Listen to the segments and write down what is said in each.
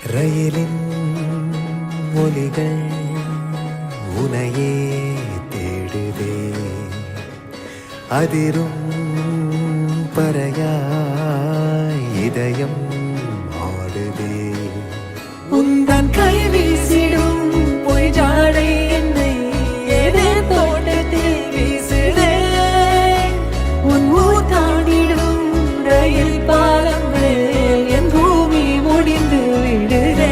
ரயிலின் ஒலிகள் உனையே தேடுதே, அதிரும் பறையாய் இதயம் ஆடுதே. உந்தன் கை வீசிடும் பொய் ஜாடை என்னை ஏதே தோட்டத்தில் வீசுதே. உன் ஊத்தாடிடும் ரயில் பாலம் மேல் என் பூமி முடிந்து விடுதே.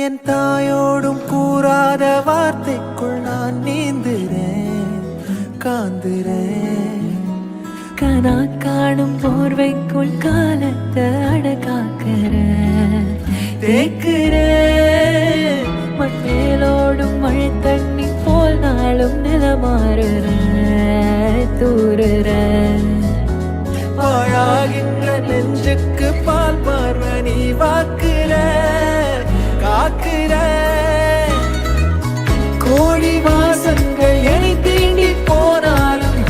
என் தாயோடும் கூறாத வார்த்தைக்குள் நான் நீந்துறேன், காந்துறேன். கனா காணும் போர்வைக்குள் காலத்தை அடக்காக்கிற தேக்குற. மண்ணேலோடும் மழை தண்ணி போல் நாளும் நிலமாறுற தூறுற. பாழாகின்ற நெஞ்சுக்கு பால் பார்வை நீ வாக்குற, காக்குற. கோடி வாசங்கள் என்னை தீண்டி போனாலும்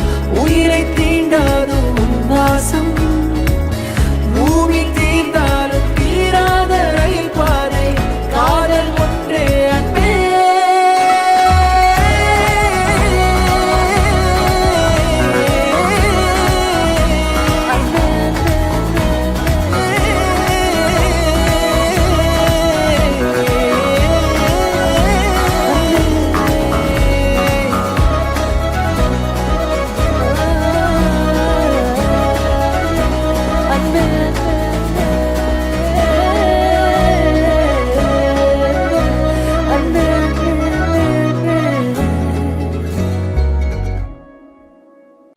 உயிரை தீண்டாதும் உன் வாசம். பூமி தீர்ந்தாலும் தீராத ரயில் பாதை காதல் ஒன்றே அன்பே.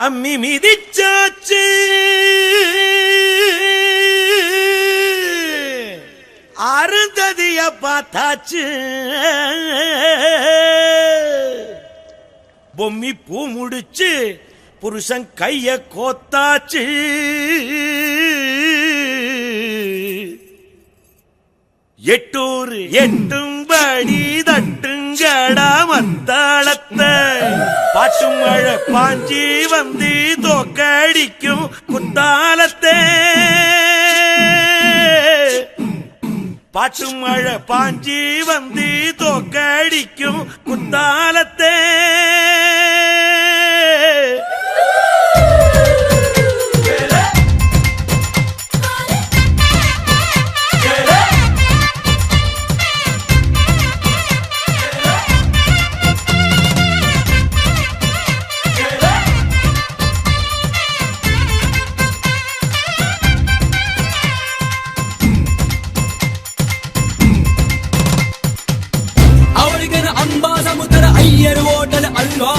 அம்மி மிதிச்சாச்சு அருந்ததிய பார்த்தாச்சு, பொம்மி பூ முடிச்சு புருஷன் கைய கோத்தாச்சு. எட்டூர் எட்டும்படி தட்டுங்கடா மத்தாளத்தை, பாட்டு மழை பாஞ்சி வந்து தோக்கடிக்கும் குத்தாலத்தே. பாட்டு மழை பாஞ்சி வந்து தோக்கடிக்கும் குத்தாலத்தே. அம்பா சமுத்திர ஐயர் ஓட்டல் அல்வா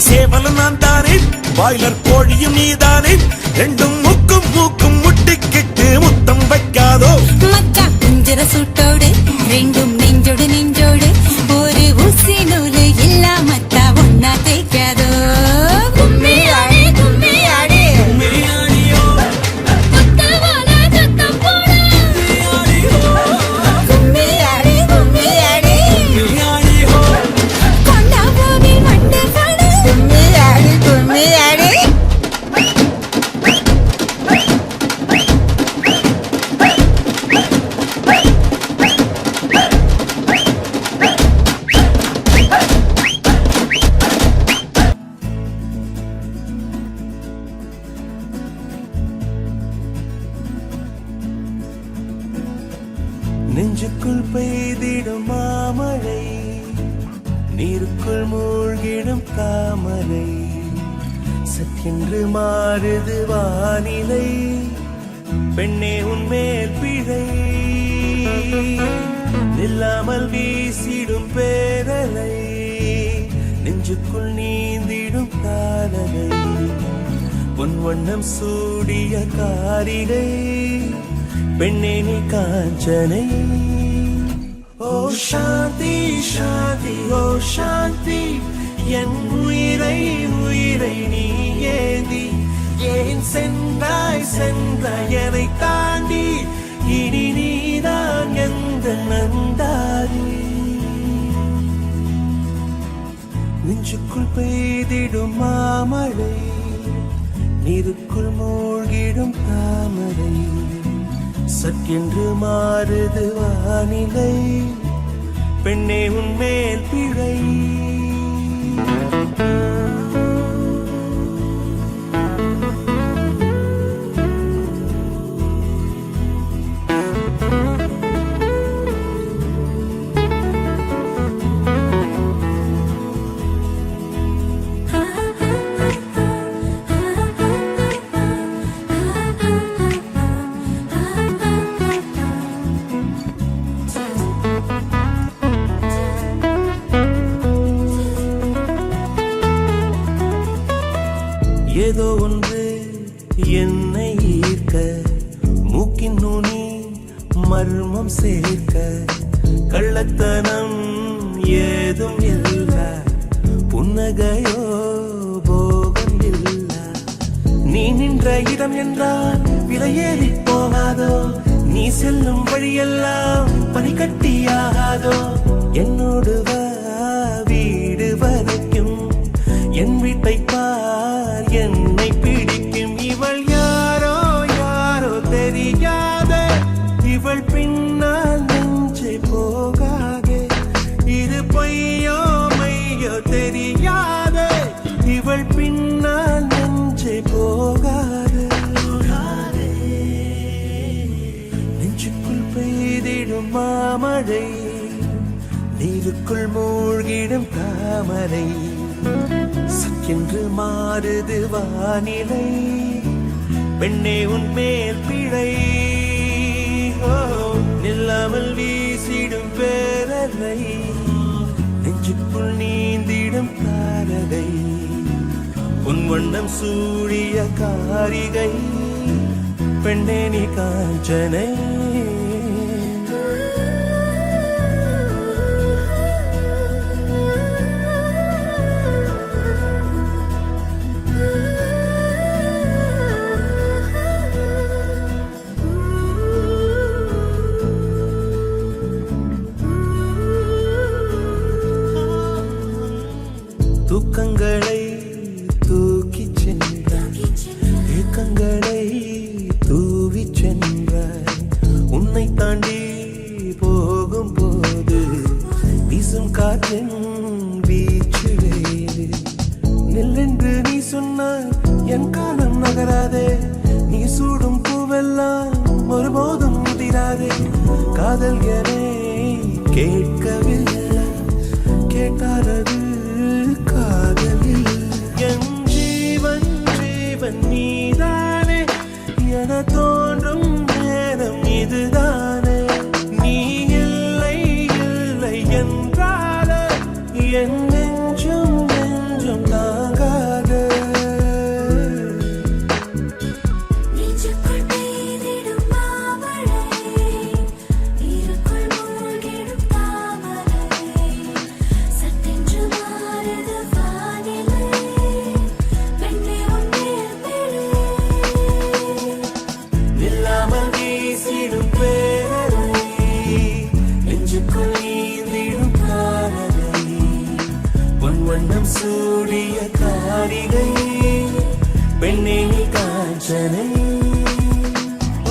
சேவலும் நான் தானே, பாய்லர் கோழியும் நீதானே, ரெண்டும் மூக்கும் மூக்கும் முட்டிக்கிட்டு முத்தம் வைக்காதோ. மச்சான் குஞ்சர சூட்டோடு ரெண்டும் நெஞ்சோடு நெஞ்சோடு ஒரு ஊசி நூலு இல்லாமத்தா ஒன்னா தேய்க்காதோ. கும்மி ஆடி கும்மி ஆடி குத்தவால சத்தம் போடு. கும்மி ஆடி கும்மி ஆடி கொண்டா போவி மண்டை காடு. கும்மி ஆடி கும்மி ஆடி நெஞ்சுக்குள் பெய்திடும் மாமழை, நீருக்குள் மூழ்கிடும் தாமரை, சற்றென்று மாறுது வானிலை, பெண்ணே உன்மேல் பிழை, நில்லாமல் வீசிடும் பேரலை, நெஞ்சுக்குள் நீந்திடும் காதலை, பொன் வண்ணம் சூடிய காரிகை, பெண்ணே நீ காஞ்சனை. ஓ சாந்தி சாந்தி ஓ சாந்தி, என் உயிரை உயிரை நீ ஏந்தி ஏன் சென்றாய் சென்றாய் என்னை தாண்டி, இனி நீதான் எந்த நந்தாரி. நெஞ்சுக்குள் பெய்திடும் மாமழை, நீருக்குள் மூழ்கிடும் தாமரை, சற்றென்று மாறுது வானிலை, பெண்ணே உன்மேல் பிழை. ஏதோ ஒன்று என்னை ஈர்க்க, மூக்கின் நுனி மர்மம் சேர்க்க, கள்ளத்தனம் ஏதும் இல்ல, புன்னகையோ போகம் இல்ல, நீ நின்ற இடம் என்றால் விலையேறி போகாதோ, நீ செல்லும் வழியெல்லாம் பனிக்கட்டியாகாதோ, என்னோடு வா வீடு வரைக்கும், என் வீட்டை பார் என்னை பிடிக்கும். இவள் யாரோ யாரோ தெரியாத, இவள் பின்னால் நெஞ்சை போகாதே, இது பொய்யோ மையோ தெரியாத, இவள் பின்னால் நெஞ்சை போகாதே. நெஞ்சுக்குள் பெய்திடும் மாமழை, நீருக்குள் மூழ்கிடும் தாமரை, சற்றென்று மாறுது வானிலை, பெண்ணே உன்மேல் பிழை. ஓ நில்லாமல் வீசிடும் பேரலை, நெஞ்சுக்குள் நீந்திடும் தாரகை, உன் வண்ணம் சூடிய காரிகை, பெண்ணே நீ காஞ்சனை. தூக்கங்களை தூக்கிச் சென்றாய், ஏக்கங்களை தூவிச் சென்றாய், உன்னை தாண்டி போகும் போது வீசும் காற்றின் வீச்சு வேறு, நெல்லென்று நீ சொன்னாய் என் காலம் நகராதே, நீ சூடும் பூவெல்லாம் ஒருபோதும் முதிராதே, காதல் என கேட்கவில்லை, கேட்டாரது காதலில், என் ஜீவன் ஜீவன் நீதானே, என தோன்றும் நேரம் இதுதானே, நீ இல்லை இல்லை என்றால என் நெஞ்சும் நெஞ்சும் தாங்க பிரச்சனை.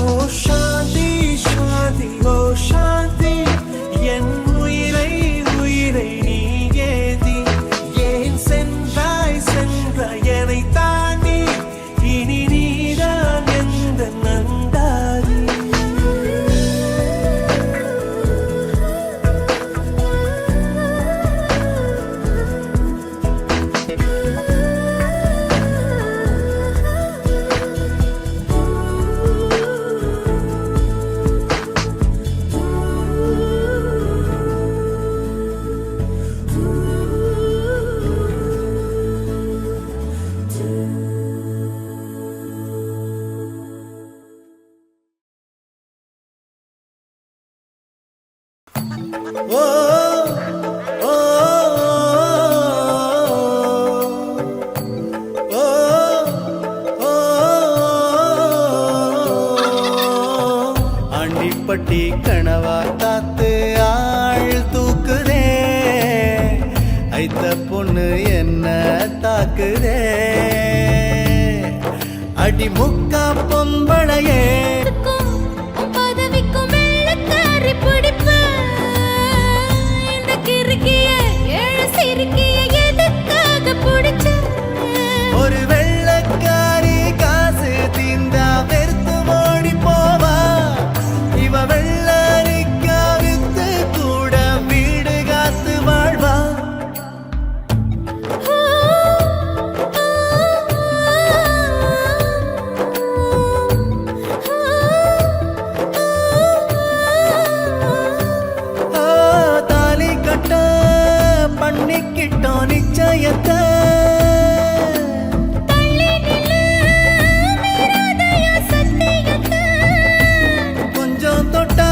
ஓ சாந்தி சாந்தி ஓ சாந்தி என் உயிரை உயிரை நீ ஏதி ஏன் சென்றாய் சென்றாய் என்னை தாண்டி இனி நீதான் எந்த நந்தாரி. ஓ ஓ ஓ ஓ ஆண்டிப்பட்டி கனவா காத்து ஆள் தூக்குதே ஐத்த பொண்ணு என்ன தாக்குதே அடி முக்கா பொம்பளையே பதவிக்கும் வெள்ளக்காரி பிடிப்ப இந்த கிறுக்கிய ஏழு சிறுக்கிய எதுக்காக பிடிச்ச ஒரு வெள்ளக்காரி காசு தீந்தா வெறுத்து ஓடி போவா இவ வெள்ளரிக்கா வித்து கூட வீடு காத்து வாழ்வா. தாலி கட்ட பண்ணிக்கிட்டோம் நிச்சயத்தை கொஞ்சம் தொட்டா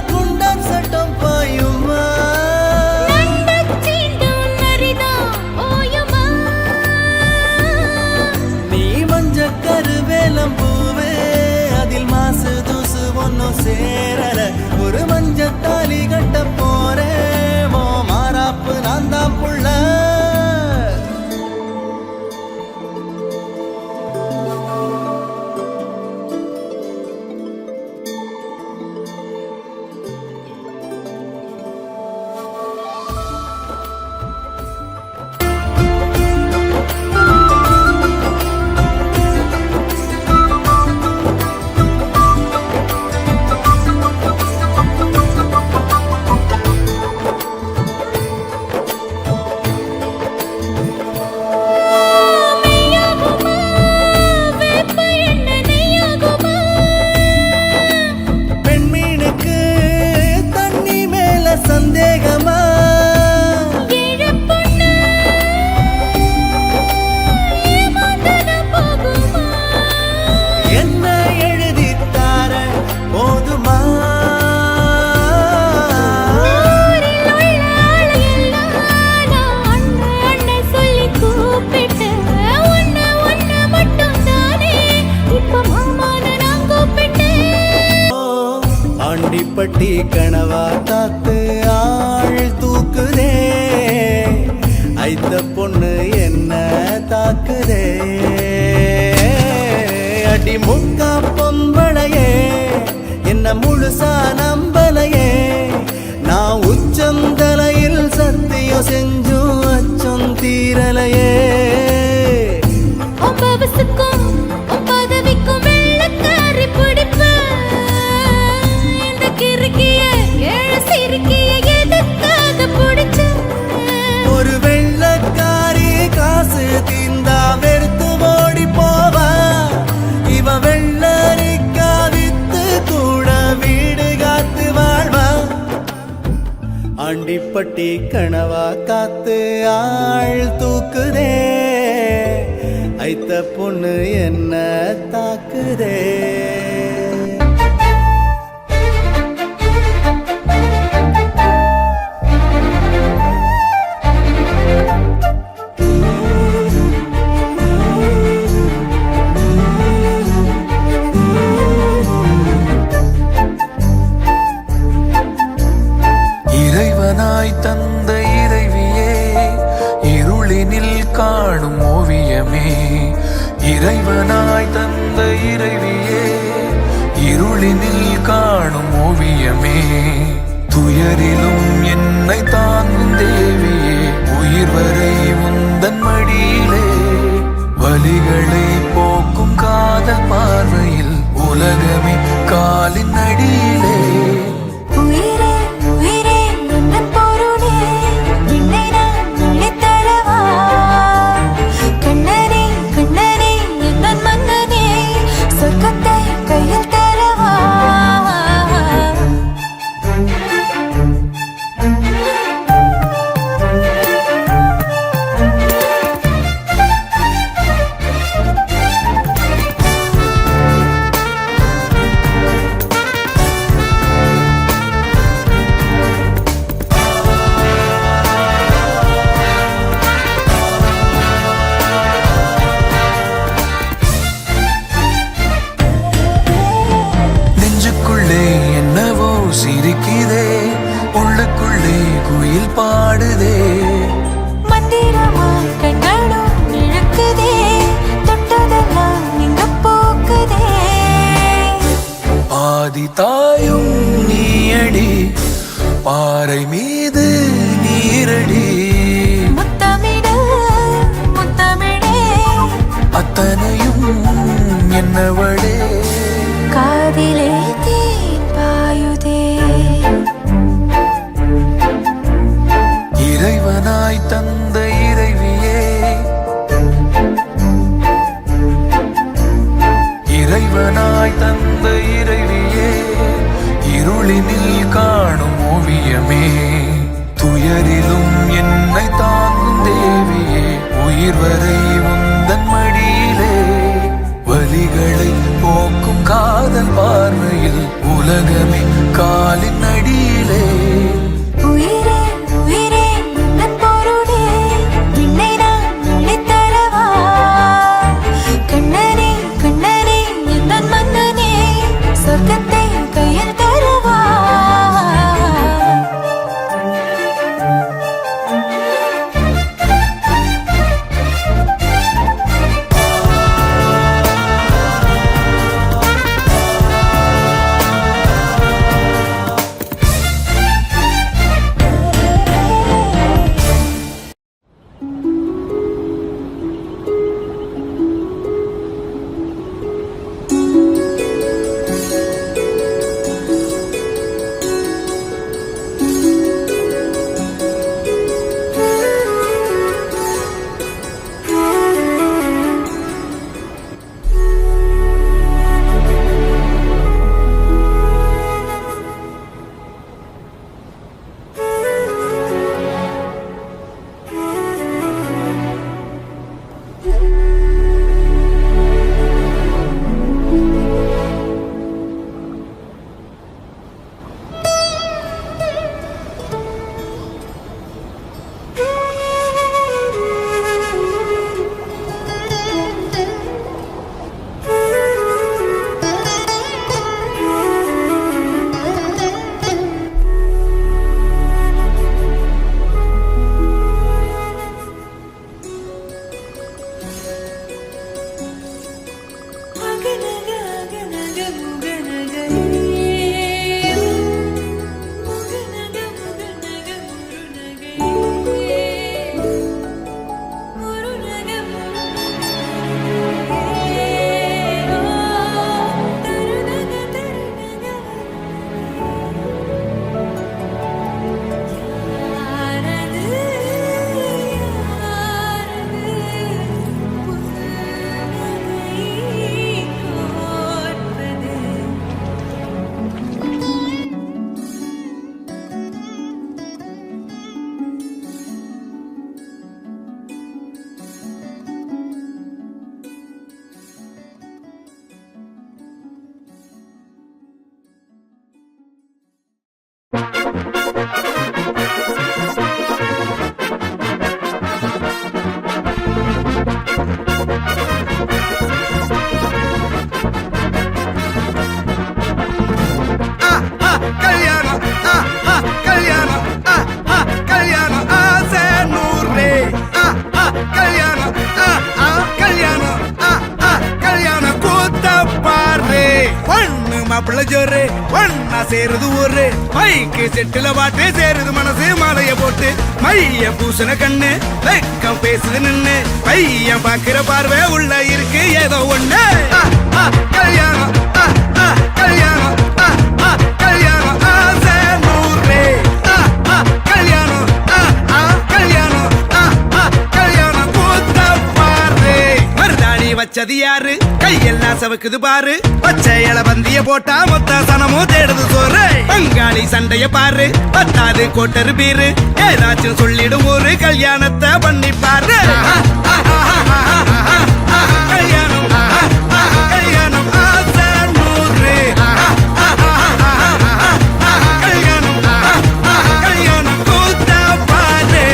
குண்டம் சட்டம் பாயுமா நீ மஞ்ச கருவேலம் பூவே அதில் மாசு தூசு ஒன்னும் சேரல ஒரு மஞ்ச தாலி கட்ட போறேன் மோ மாறாப்பு நான் தான் புள்ள. பெண்மீனுக்கு தண்ணி மேல சந்தேகமா என்ன எழுதித்தார போதுமா ஆண்டிப்பட்டி கனவா காத்து ஆள் தூக்குதே ஐத்த பொண்ணு என்ன தாக்குதே அடி முக்கா பொம்பளையே என்ன முழுசா நம்பலையே நான் உச்சம் தலையில் சத்தியம் செஞ்சும் அச்சம் தீரலையே. பதவிக்கும் வெள்ளக்காரி பிடிப்ப இந்த கிறுக்கிய ஏழு சிறுக்கிய எதுக்காக பிடிச்ச ஒரு வெள்ளக்காரி காசு தீந்தா வெறுத்து ஓடி போவா இவ வெள்ளரிக்கா வித்து கூட வீடு காத்து வாழ்வா. ஆண்டிப்பட்டி கனவா காத்து ஆள் தூக்குதே ஐத்த பொண்ணு என்ன தாக்குதே. இறைவனாய் தந்த இறைவியே இருளினில் காணும் ஓவியமே இருளினில் காணும் ஓவியமே துயரிலும் என்னை தாங்கும் தேவியே உயிர் வரை உந்தன் மடியிலே வலிகளை போக்கும் காதல் பார்வையில் உலகமே காலின் அடியிலே உயிரே உயிரே உந்தன் பொருளே என்னை நான் அள்ளித் தரவா கண்ணனே கண்ணனே எந்தன் மன்னனே சொர்க்கத்தை கையில் தரவா நெஞ்சுக்குள்ளே என்னவோ சிரிக்குதே உள்ளுக்குள்ளே குயில் பாடுதே மந்திரமாய் கண்களும் இழுக்குதே தொட்டதெல்லாம் இங்க போக்குதே ஆதி தாயும் நீயடி பாறை மீது நீரடி முத்தமிட முத்தமிழே அத்தனையும் என்னவளே காதிலே தேன் பாயுதே இறைவனாய் தந்த இறைவியே இறைவனாய் தந்த இறைவியே இருளினில் காணும் ஓவியமே துயரிலும் என்னை தாங்கும் தேவியே உயிர் வரை உந்தன் மடியிலே வலிகளை போக்கும் காதல் பார்வையில் உலகமே காலின் அடியிலே உயிரே உயிரே உந்தன் பொருளே என்னை நான் அள்ளித் தரவா கண்ணனே கண்ணனே எந்தன் மன்னனே சொர்க்கத்தை கையில் தரவா மாப்பிள்ள ஜோரு ஒன்னா சேருது ஊரு மைக்கு செட்டுல பாட்டு சேருது மனசு மாலைய போட்டு மைய பூசண கண்ணு வெக்கம் பேசுது நின்னு பையன் பாக்குற பார்வை உள்ள இருக்கு ஏதோ ஒண்ணு கல்யாணம் கல்யாணம் கல்யாணம் ஆசை நூறு கல்யாணம் கல்யாணம் கல்யாணம் கூத்த பாரு மருதாணி வச்சது யாரு கையெல்லாம் சவுக்குது பாரு பச்சை இல பந்திய போட்டா மொத்த சனமும் தேடுது சோறு பங்காளி சண்டைய பாரு பத்தாது கோட்டரு பீரு ஏதாச்சும் சொல்லிடும் ஒரு கல்யாணத்தை பண்ணி பாரு கல்யாணம் கல்யாணம் ஆசை நூறு கல்யாணம் கல்யாணம் கூத்த பாரு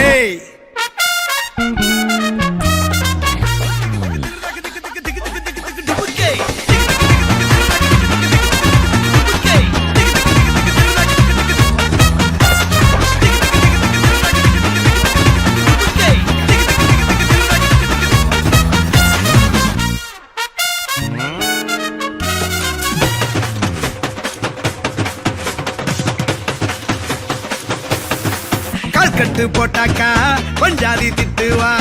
கட்டு போட்டாக்கா பஞ்சாதி திட்டுவா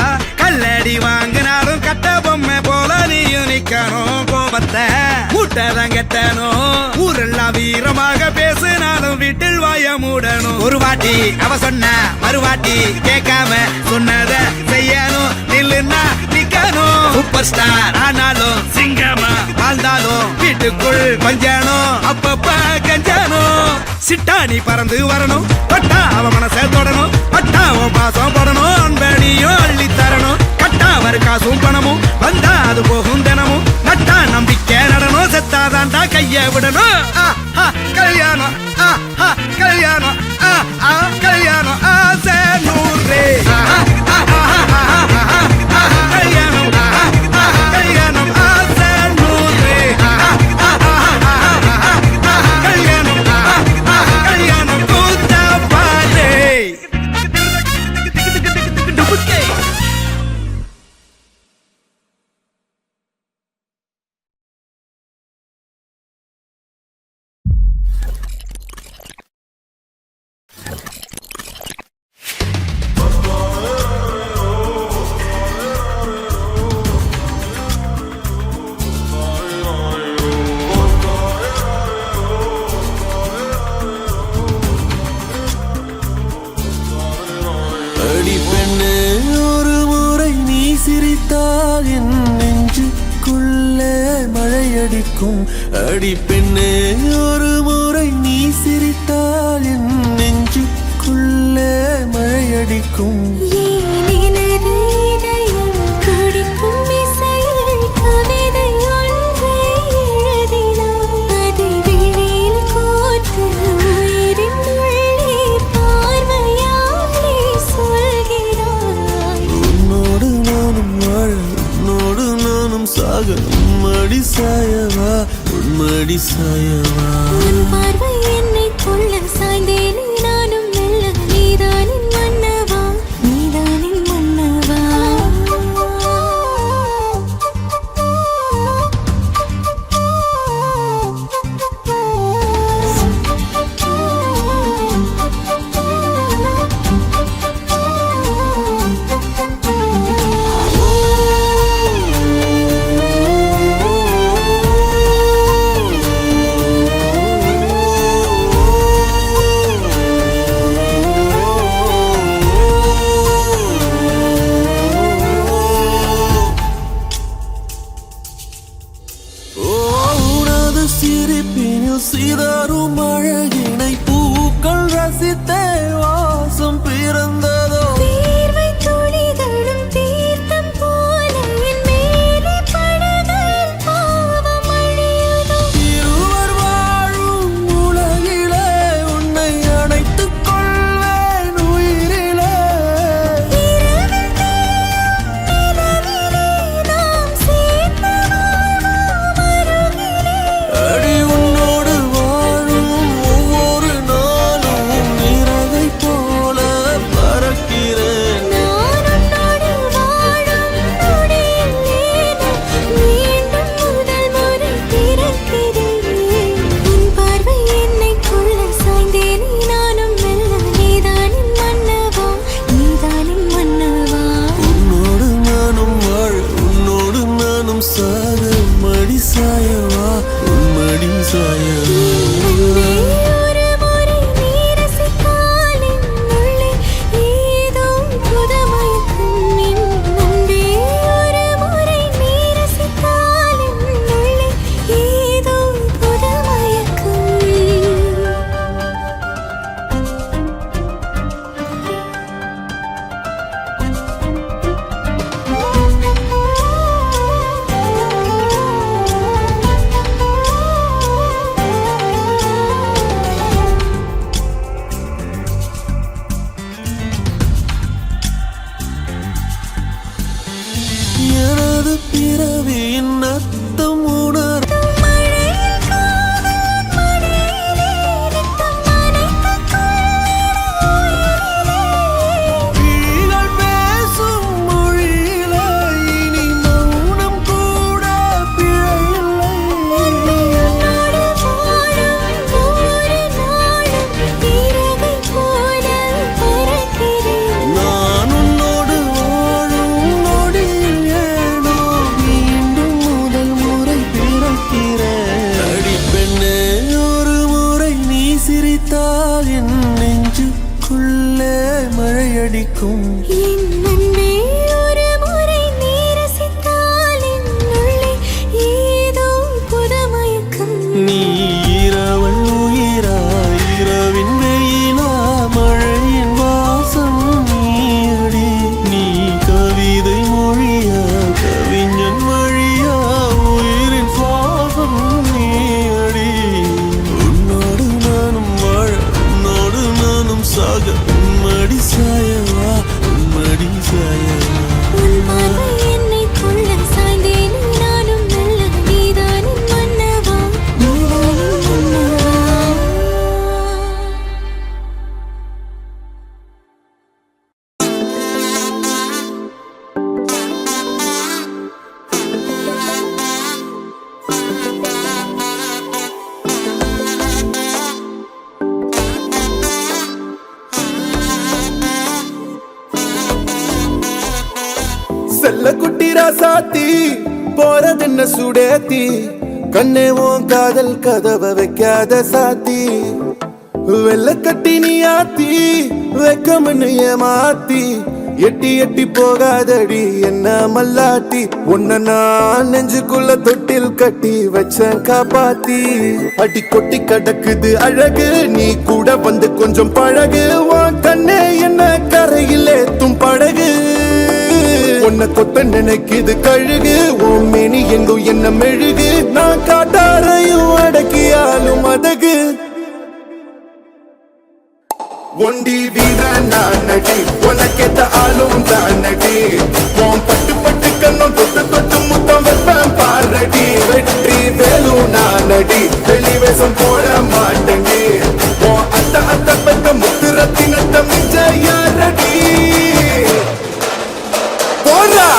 கல்லடி வாங்கினாலும் கட்ட பொம்மை போல நீயும் நிக்கணும் கோபத்தை கூட்டதான் கட்டணும் ஊரெல்லாம் வீரமாக பேசினாலும் வீட்டில் வாய மூடணும் ஒரு வாட்டி அவ சொன்ன மறுவாட்டி கேட்காம சொன்னத செய்யணும் நில்லுன்னா நிக்கணும் சூப்பர் ஸ்டார் ஆனாலும் சிங்கமா வாழ்ந்தாலும் வீட்டுக்குள் கொஞ்சணும் அப்பப்ப கஞ்சணும் சிட்டாணி பறந்து வரணும் பட்டா அவ மனசை தொடணும் பட்டா உன் பாசம் படணும் அன்பனியும் அள்ளி தரணும் கட்டா வரு காசும் பணமும் வந்தா அது போகும் தினமும் நட்டா நம்பிக்கை நடணும் செத்தாதான்டா கைய விடணும் கல்யாணம் கல்யாணம் கல்யாணம் ஆசை நூறு கல்யாணம் கல்யாணம் ஆசை நூறு கல்யாணம் கல்யாணம் கூத்த பாரு அடி பெண்ணே ஒரு முறை நீ சிரித்தால் என் நெஞ்சுக்குள்ளே மழையடிக்கும் அடி பெண்ணே ஒரு முறை நீ சிரித்தால் என் நெஞ்சுக்குள்ளே மழையடிக்கும் உம்மடி சாயவா உம்மடி சாயவா பார்வை என்னை கொள்ள சாய்ந்தேனே நானும் மெல்ல நீதானின் மன்னவா நீதானின் மன்னவா சிரிப்பினில் சிதறும் அழகினை பூக்கள் ரசித்தே வாசம் பிறந்ததோ தீர்வை துளிகளும் தீர்த்தம் போல என் மேலே படுதல் பாவம் அழியுதோ இருவர் வாழும் உலகிலே உன்னை அணைத்துக் கொள்வேன் உயிரிலே இரவில் தேயும் நிலவிலே நாம் சேர்ந்து வாழ்வோம் அருகிலே அடி உன்னோடு வாழும் ஒவ்வொரு நாளும் இரவு என் நெஞ்சுக்குள்ளே மழையடிக்கும் என் அன்பே ஒரு முறை நீ ரசித்தால் என்னுள்ளே ஏதோ புதுமயக்கம். நீ இரவல் உயிரா இரவின் வெயிலா மழையின் வாசம் நீயடி நீ கவிதை மொழியா கவிஞன் வழியா உயிரின் சுவாசம் நீயடி உன்னோடு நானும் வாழ உன்னோடு நானும் சாக உன்மடி சாயவா உன்மடி சாயவா உன் பார்வை என்னை கொள்ள சாய்ந்தேன் நானும் நல்ல நீதானின் மன்னவா நீதானின் மன்னவா. செல்ல குட்டி ராசாத்தி போறதென்ன சுடேத்தி கண்ணே உன் காதல் கதவை வைக்காத சாத்தி வெள்ள கட்டி நீ ஆத்தி வெக்கம்னு ஏமாத்தி எட்டி எட்டி போகாதடி என்ன மல்லாட்டி உன்ன நான் நெஞ்சுக்குள்ள தொட்டில் கட்டி வச்சேன் காப்பாத்தி அடி கொட்டி கடக்குது அழகு நீ கூட வந்து கொஞ்சம் பழகு உன் கண்ணே என்ன கரையில் ஏத்தும் படகு உன்னை கொத்த நினைக்குது கழுகு உன் மேனி எங்கும் என்ன மெழுகு நான் காட்டாரையும் அடக்கியாலும் அதகு ஒண்டி வீர நான் நடி உனக்கேத்த ஆளும் தான் நடி உன் பட்டு பட்டு கண்ணும் தொட்டு தொட்டு முத்தம் வைப்பேன் பாரடி வெற்றி வேலும் நான் நடி வெளிவேசம் போட மாட்டேங்கி உன் அத்த அத்த பெத்த முத்து ரத்தினத்த மிஞ்ச யாரடி போடா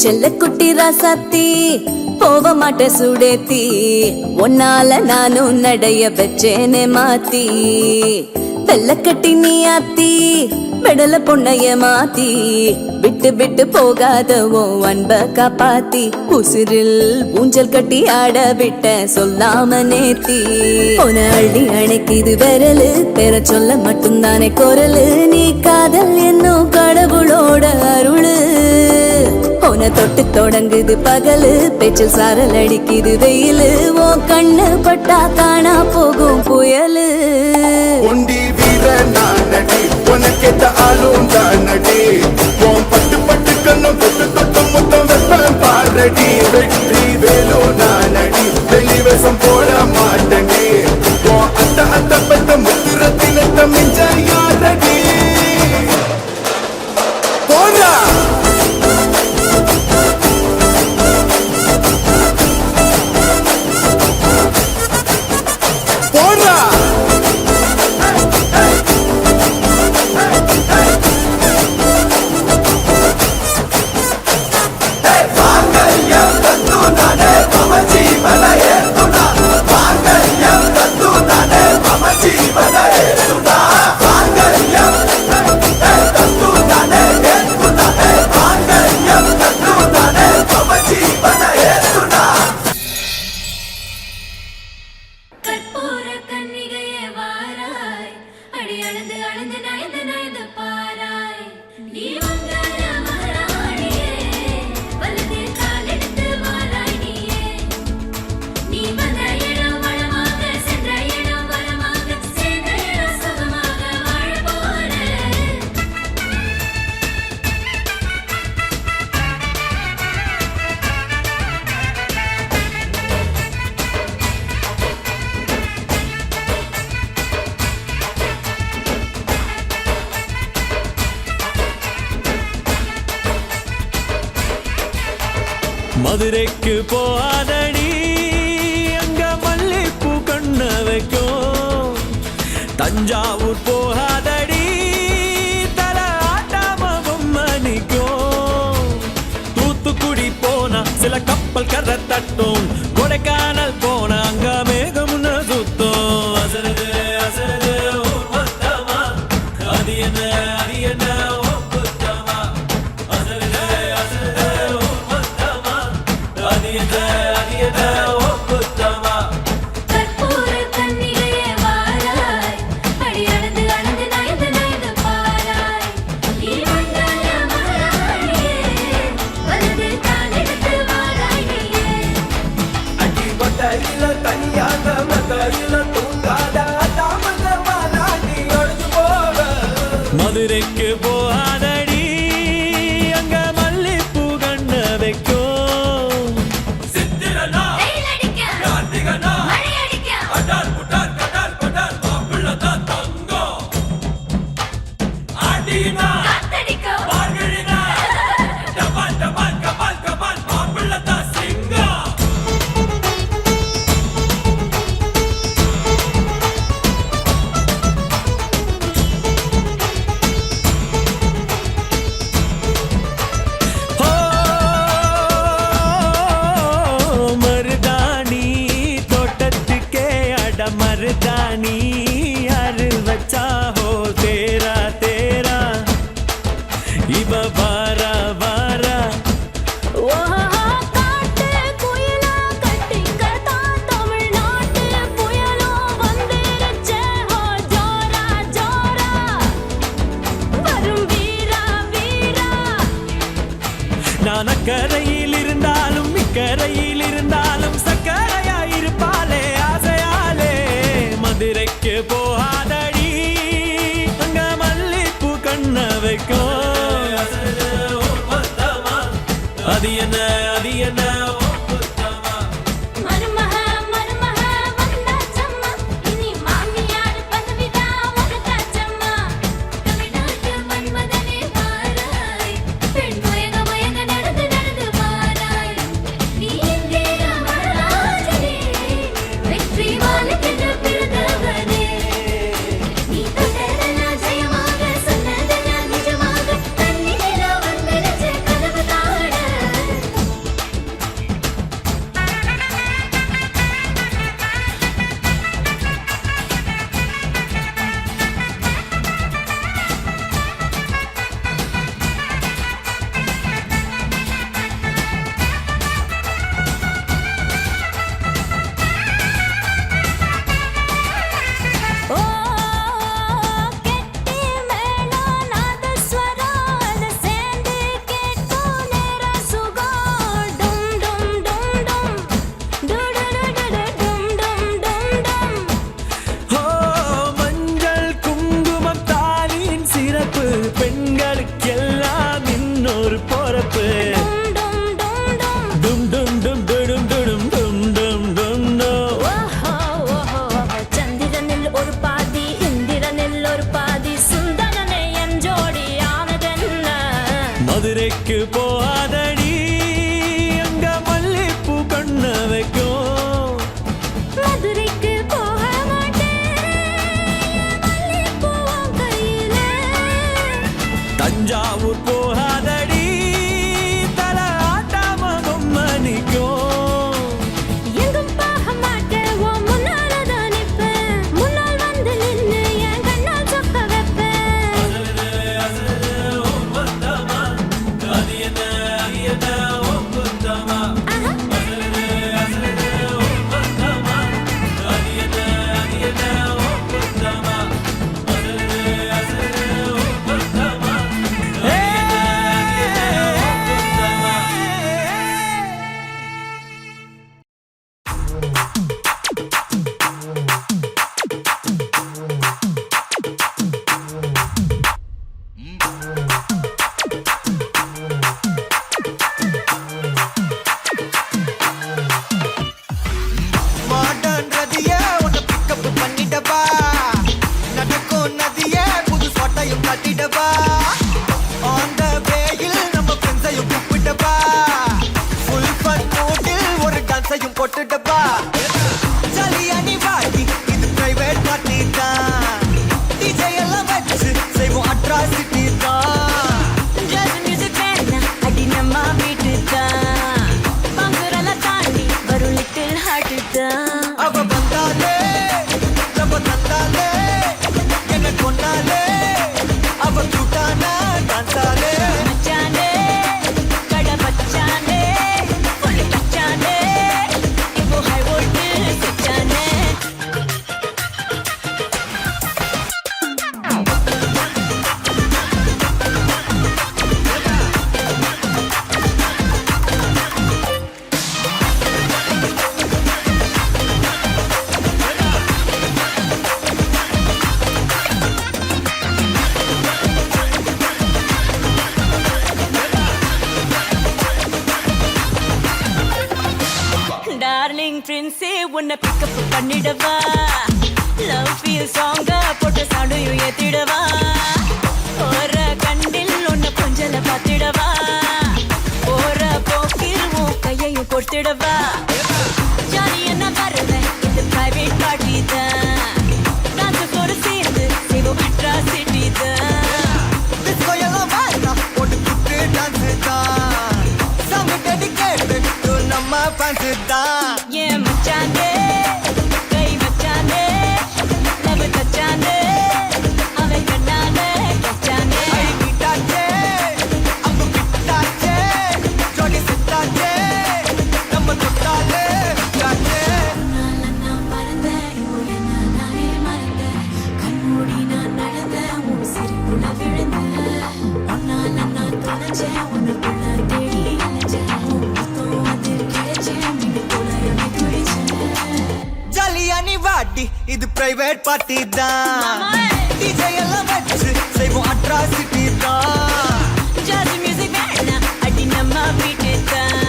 செல்ல குட்டி ராசாத்தி போக மாட்ட சுடேத்தி ஒன்னால நானும் நடைய வச்சேனே மாத்தி வெள்ள கட்டி நீ ஆத்தி பெடல பொண்ணைய மாத்தி விட்டு விட்டு போகாதவோ அன்ப காப்பாத்தி உசிரில் ஊஞ்சல் கட்டி ஆட விட்ட சொல்லாம நேத்தி உன அள்ளி அணைக்குது விரலு பெற சொல்ல மட்டும்தானே குரலு நீ காதல் என்னும் கடவுளோட அருளு உன தொட்டு தொடங்குது பகலு பேச்சில் சாரல் அடிக்குது வெயிலு ஓ கண்ணு பட்டா காணா போகும் புயலு ஒண்டி வீர நான் நடி உனக்கேத்த ஆளும் தான் நடி உன் பட்டு பட்டு கண்ணும் தொட்டு தொட்டு முத்தம் வைப்பேன் பாரடி வெற்றி வேலோ நான் நடி வெளிவேசம் போட மாட்டேன் உன் அத்த அத்த பெத்த முத்து ரத்தினத்த மிஞ்ச யாரடி போடா போடா Mama G மதுரைக்கு போகாதடி அங்க மல்லிப்பூ கண்ண வைக்கும். தஞ்சாவூர் போகாதடி தல ஆட்டாம பொம்மணிக்கும். தூத்துக்குடி போனா சில கப்பல் கரை தட்டும். கொடைக்கானல் போனா அங்க மேகம்னு சுத்தும். அசருது அசருது ஊர் மொத்தமா அது என்ன அது என்ன ஒப்புத்தமா. அசருது அசருது ஊர் மொத்தமா அது என்ன அது என்ன ஒப்புத்தமா. கற்பூர கன்னிகையே வாராய், அடி அளந்து அளந்து நயந்து நயந்து பாராய். நீ மங்கள மகாராணியே, வலது கால் எடுத்து வாராய் நீயே. அடி பட்டையில தனியாக மகையில தூங்காத தாமதமானா நீ ஒழிஞ்சு போக. மதுரைக்கு போகாதடி அங்க மல்லிப்பூ கண்ண வைக்கும். சித்திரனா வெயில் அடிக்க, கார்த்திகனா மழை அடிக்க, அடால் புட்டால் கடல் படால் மாப்பிள்ளதான் தங்கம். ஆடினா காத்தடிக்க, பார்கழினா டபால் டபால் கபால் கபால் மாப்பிள்ளதான் சிங்கம். ஓ மருதாணி தோட்டத்துக்கே அட மருதாணி யாரு வச்சா ஹோ தேரா தேரா இவ வாரா வாரா. ஓஹோ காட்டு குயிலா கட்டிக்கத்தான் தமிழ்நாட்டு புயலும் வந்துருச்சே. ஹோ ஜோரா ஜோரா வரும் வீரா வீரா. நான் அக்கரையில் இருந்தாலும் இக்கரையில் இருந்தாலும் சக்கரையா இருப்பாளே ஆசையாலே. மதுரைக்கு போகாதடி அங்க மல்லிப்பூ கண்ண வைக்கும். அது என்ன அது என்ன ஒப்புத்தமா. மருமக மருமக வந்தாச்சம்மா, இனி மாமியார் பதவிதான் உனக்காச்சம்மா. தமிழ்நாட்டு மன்மதனே வாராய், பெண் மயங்க மயங்க நடந்து நடந்து வாராய். நீ இந்திய மகாராஜனே, வெற்றி வாழுகின்ற பிறந்தவனே. நீ தொட்டதெல்லாம் ஜெயமாக, சொன்னதெல்லாம் நிஜமாக, தன்னிலே வந்துருச்சு கனவு தாட. ஓ கெட்டி மேளம் நாதஸ்வரம் அது சேர்ந்து கேட்கும் நேர சுகம். டும் டும் டும் டும் டுடுடுடுடு டும் டும் டும் டும். ஓ மஞ்சள் குங்குமம் தாலியின் சிறப்பு பெண்களுக்கெல்லாம் இன்னொரு பொறப்பு. டும் டும் டும் டும். டும் டும் டும் டும் டும் டும் டும் டும் டும். ஓஹோ ஓஹோ சந்திரனில் ஒரு பாதி, இந்திரனில் ஒரு பாதி, சுந்தரனே என் ஜோடி ஆனதென்ன. மதுரைக்கு போகாதடி அங்க மல்லிப்பூ கண்ண வைக்கும். மதுரைக்கு போக மாட்டேன் மல்லிப்பூ உன் கையில. தஞ்சாவூர் போகாதடி தல ஆட்டாம பொம்மணிக்கும். எங்கும் போக மாட்டேன் உன் முன்னாலதான் நிப்பேன். முன்னால் வந்து நின்னு என் கண்ணால் சொக்க வைப்பேன். அது என்ன அது என்ன ஒப்புத்தமா. ஆஹா. அது என்ன அது என்ன ஒப்புத்தமா. On the way, நம்ம ஃப்ரெண்ட்ஸையும் கூப்பிட்டப்பா. ஃபுல் ஃபன் டான்ஸையும் போட்டுடப்பா ஜாலியா நீ வாடி இது பிரைவேட் பார்ட்டி தான் டிஜே எல்லாம் வச்சு செய்வோம் அட்ராசிட்டி தான் ஜாஸ் மியூசிக் வேணா அடி நம்ம வீட்டு தான் பங்குரெல்லாம் தாண்டி வரும் லிட்டில் ஹார்ட் தான் அவ வந்தாலே நம்ம தந்தாலே என்ன கொண்டாலே அவ கூட்டானா டான்ஸாலே மச்சானே கடை பச்சானே புள்ளி பச்சானே இப்போ ஹை வோல்டேஜ் சுச்சானே டார்லிங் பிரின்ஸே உன்னை பிக்கப் பண்ணிடவா லவ் ஃபீல் சாங்கா போட்டு சவுண்டையும் ஏத்திடவா ஒரு கண்டில் உன்னை கொஞ்சல பார்த்திடவா போற போக்கில் உன் கையையும் கொடுத்திடவா ஜாலி என்ன வருவேன் இது பிரைவேட் பார்ட்டி தான் டான்ஸ் கூட சேர்ந்து செய்வோம் அட்ராசிட்டி தான் டிஸ்கோ எல்லாம் வாங்க போட்டு குட்டு டான்ஸ் தான் சாங் டெடிகேட் டு நம்ம ஃபேன்ஸ் தான் ஏன் மச்சானே கை வச்சானே லவ் தச்சானே அவன் கண்ணானே கச்சானே விட்டாச்சே அப்பு விட்டாச்சே ஜோடி செட்டாச்சே நம்ம தொட்டாலே விட்டாச்சே நான் மறந்தேன் இப்போ என்ன நானே மறந்தேன் கண்மூடி நான் நடந்தேன் உன் சிரிப்புல விழுந்தேன் உன்னால நான் தொலைச்சேன் உன்னுக்குள்ள தேடி அலைஞ்சேன் உன் முத்தம் அதில் கிடைச்சேன் மீன் போல என்னை துடிச்சேன் ஜாலியா நீ வாடி இது பிரைவேட் பார்ட்டி தான் டிஜே எல்லாம் வச்சு செய்வோம் அட்ராசிட்டி தான் ஜாஸ் மியூசிக் வேணா அடி நம்ம வீட்டு தான்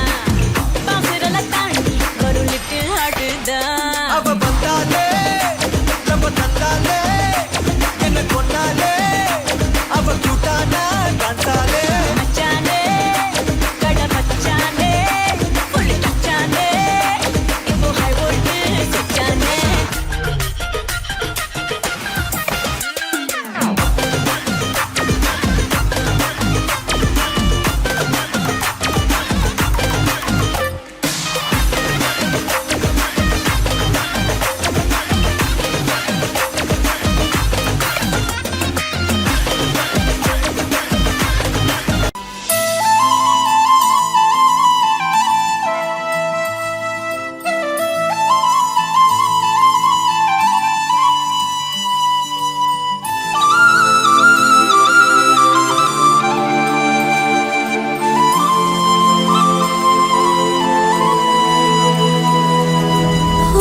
பங்குரெல்லாம் தாண்டி வரும் லிட்டில் ஹார்ட் தான் அவ வந்தாலே நம்ம தந்தாலே என்ன கொண்டாலே அவ கூட்டானா டான்ஸாலே மச்சானே கடை பச்சானே புள்ளி பச்சானே இப்போ ஹை வோல்டேஜ் சுச்சானே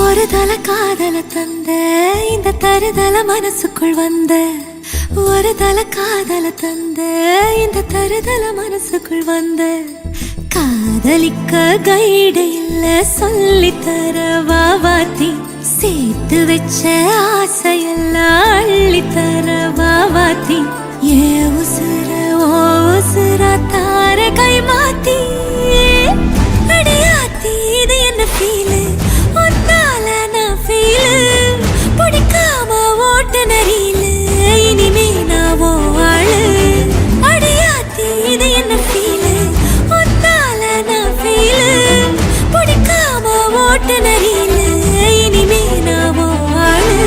ஒரு தல காதல தந்த இந்த தருதல மனசுக்குள் வந்த ஒரு தல காதல தந்த இந்த தருதல மனசுக்குள் வந்த காதலிக்க கைடு இல்ல சொல்லித்தர வாவாத்தி சேர்த்து வச்ச ஆசையெல்லாம் அள்ளித்தர வாவாத்தி ஏ உசுர ஓ உசுரா தார கை மாத்தி அடியாத்தி இது என்ன ஃபீலு ஒன்னால நான் ஃபீலு பிடிக்காம ஓட்ட நரியில இனிமே நான் ஓ ஆளு அடியாத்தி இது என்ன ஃபீலு ஒன்னால நான் ஃபீலு பிடிக்காம ஓட்ட நரியில இனிமே நான் ஓ ஆளு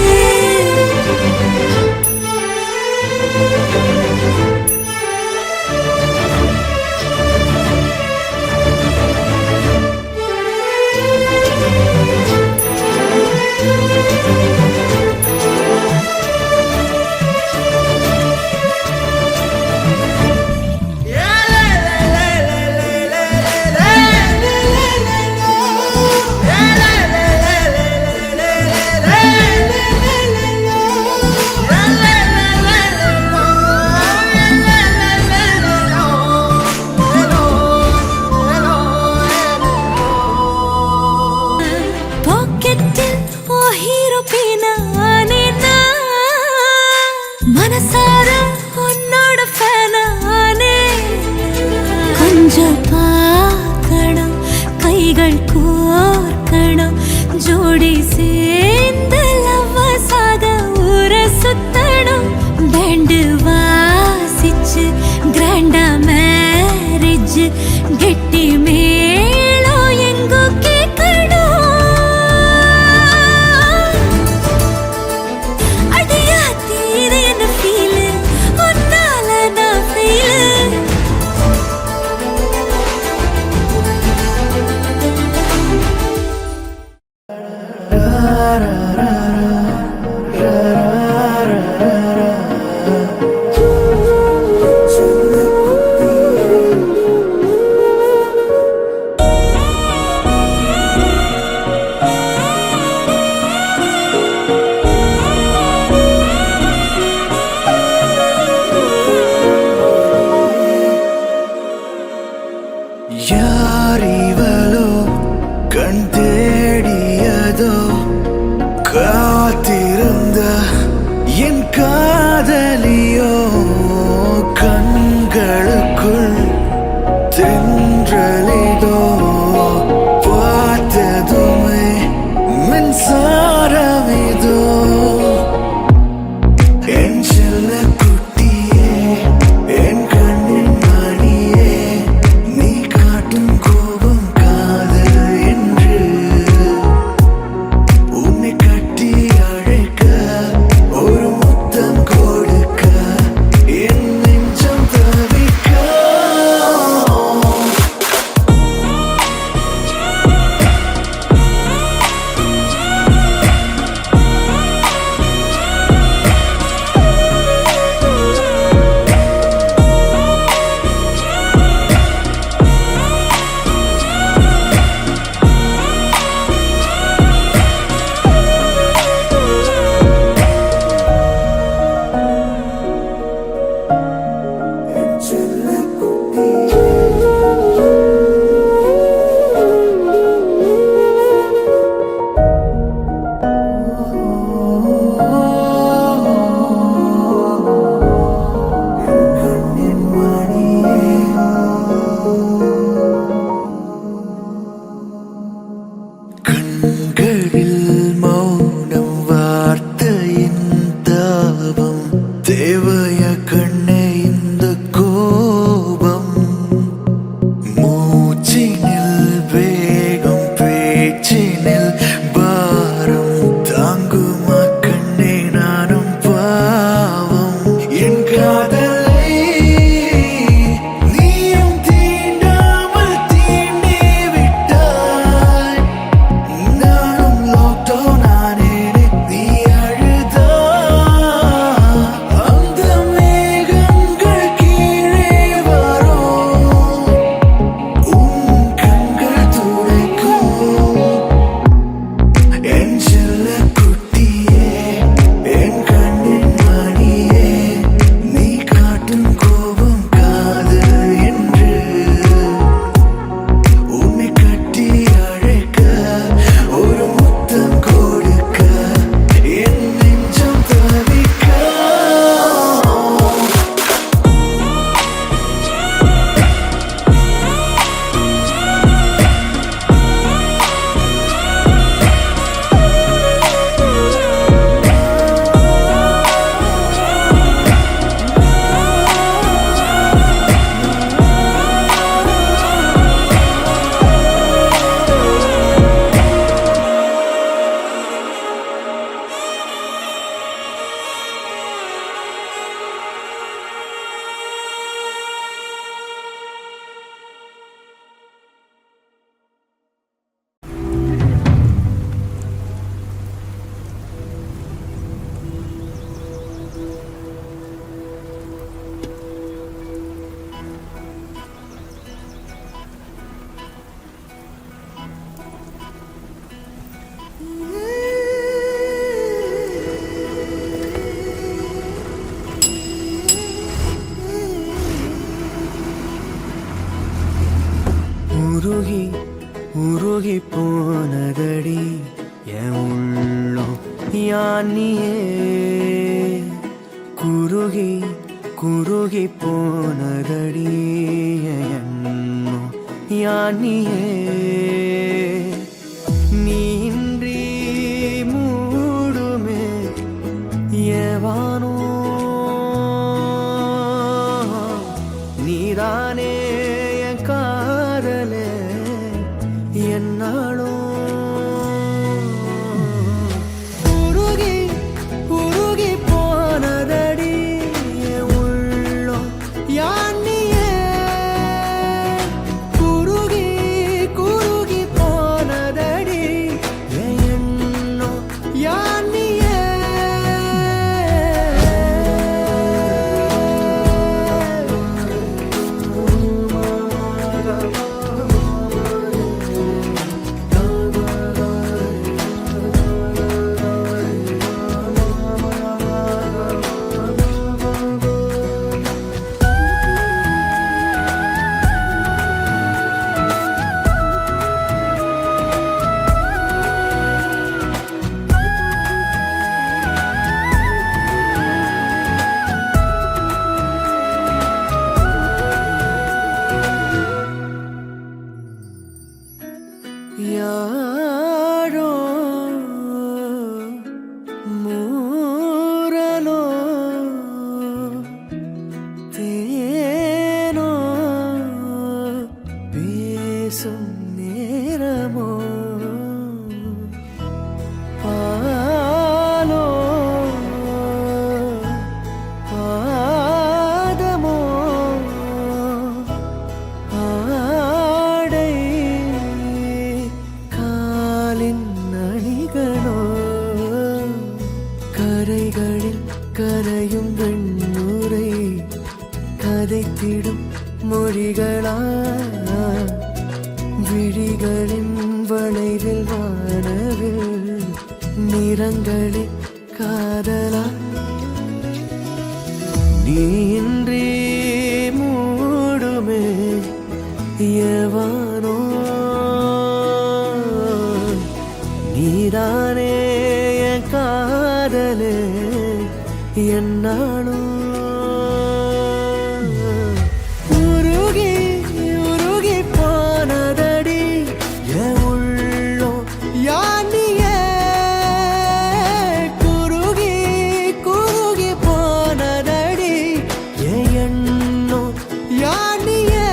கூடி சேர்ந்து லவ்வசாக ஊர சுத்தணும் பேண்டு வாசிச்சு கிராண்டா மேரேஜ் கெட்டி மேளம் எங்கோ கேட்கணும் அடியாத்தி இது என்ன ஃபீல் ஒன்னால நான் ஃபீல் யாரிவளோ கண் தேடியதோ காத்திருந்த என் காதலியோ கண்களுக்குள் தென்றலிதோ பார்த்ததுமே மின்சாரமிதோ என் செல்ல குட்டியே என் கண்ணின் மணியே நீ காட்டும் கோபம் காதல் என்று உன்னை கட்டி அழைக்க ஒரு முத்தம் கொடுக்க என் நெஞ்சம் தவிக்க கண்களில் மௌனம் வார்த்தையின் தாபம் தேவைய கண்ணே இந்த கோபம் மூச்சினில் வேகம் பேச்சினில் பாரம் தாங்குமா கண்ணே நானும் பாவம் என் காதலை நீயும் தீண்டாமல் தீண்டி விட்டாய் நானும் லாக்டவுன் ஆனேனே நீ அழுதா அந்த மேகங்கள் கீழே வரும் உன் கண்கள் துடைக்கும் என் செல்ல குட்டியே என் கண்ணின் மணியே நீ காட்டும் கோபம் காதல் என்று உன்னை கட்டி அழைக்க ஒரு முத்தம் கொடுக்க என் நெஞ்சம் தவிக்க உருகி உருகி போனதடி என் உள்ளம் யானியே குருகி குருகி போனதடி என் எண்ணம் யானியே நீன்றி ஏவானோ நீதானே என் காதலே என்னாலும் உருகி உருகி போனதடி என் உள்ளம் யானியே குருகி குருகி போனதடி என் எண்ணம் யானியே யாரோ மூரலோ தேனோ பேசும் நேரமோ பாலோ பாதமோ ஆடை காலின் அணிகளோ கரைகளில் கரையும் வெண்ணுரை கதைத்திடும் மொழிகளா விழிகளின் வளைவில் வானவில் நிறங்களில் காதலா நீன்றி மூடுமே எவானோ நீதானே என் காதலே என்னாலும் உருகி உருகி போனதடி என் உள்ளம் யானியே குருகி குருகி போனதடி என் எண்ணம் யானியே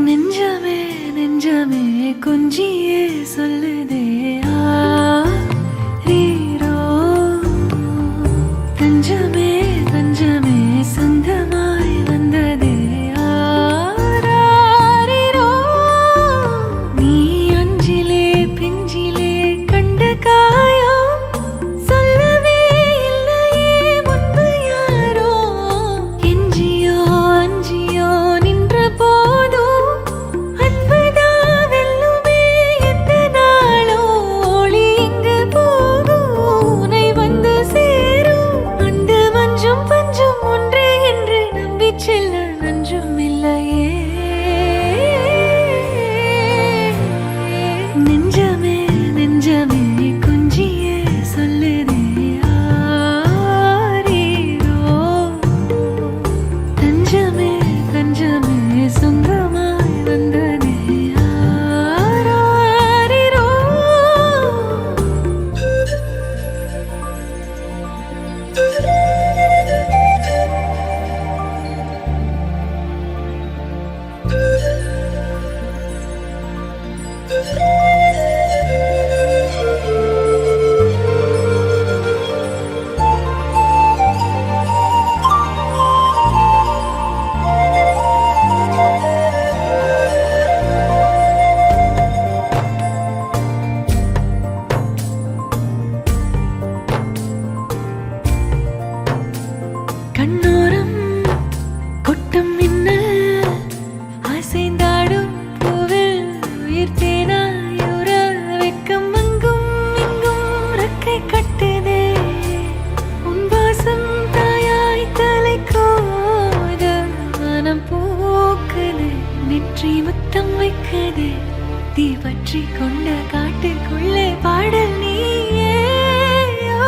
நெஞ்சமே நெஞ்சமே கொஞ்சியே சொல்லுதே ஆரீரோ தஞ்சமே தஞ்சமே சொந்தமாய் வந்ததே ஆராரீரோ நீ அஞ்சிலே பிஞ்சிலே கண்ட காயம் சொல்லவே இல்லையே முன்பு யாரோ எஞ்சியோ அஞ்சியோ நின்ற போதோ அன்புதா வெல்லுமே எந்த நாளோ ஒளி இங்கு போகும் உனை வந்து சேரும் அந்த மஞ்சும் பஞ்சும் ஒன்றே என்று நம்பிச் செல்ல நஞ்சும் இல்லையே நெஞ்சமே நெஞ்சமே கொஞ்சியே சொல்லுதே ஆரீரோ தஞ்சமே தஞ்சமே சொந்தமாய் வந்ததே ஆராரீரோ தீ பற்றி கொண்ட காட்டுக்குள்ளே பாடல் நீயே ஓ,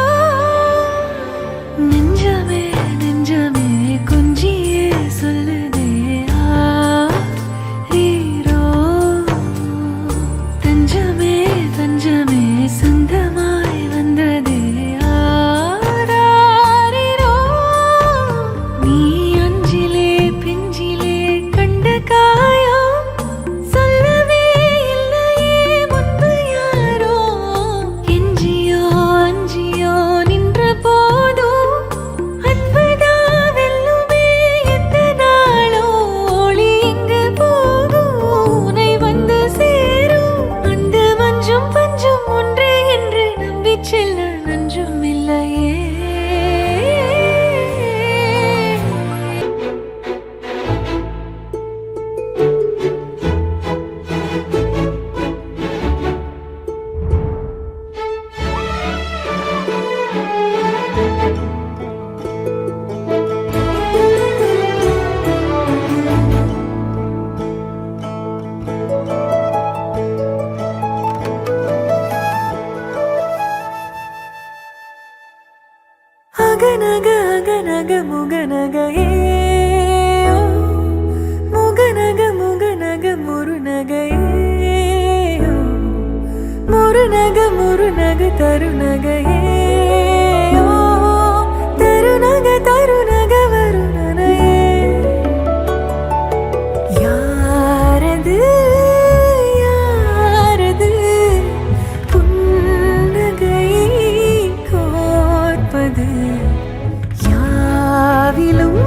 நெஞ்சமே நெஞ்சமே கொஞ்சியே சொல்லுதே ஆரீரோ, தஞ்சமே தஞ்சமே சொந்தமாய் வந்ததே ஆராரிரோ, நீ அஞ்சிலே பிஞ்சிலே கண்ட காயம் சொல்லவே இல்லையே முன்பு யாரோ, எஞ்சியோ அஞ்சியோ நின்ற போதும் அன்புதா வெல்லுமே எந்த நாளோ, ஒளி எங்கு போகும் உனை வந்து சேரும், அந்த மஞ்சும் பஞ்சும் ஒன்றே என்று நம்பிச் செல்ல நஞ்சும் இல்லையே. அகநக அகநக முகநகையே ஓ, முகநக முகநக முருநகையே ஓ, முருநக முருநக தருநகையே ஓ, தருநக தருநக வருணனையே, யாரது யாரது புன்னகை கோர்ப்பது, யாவிலும்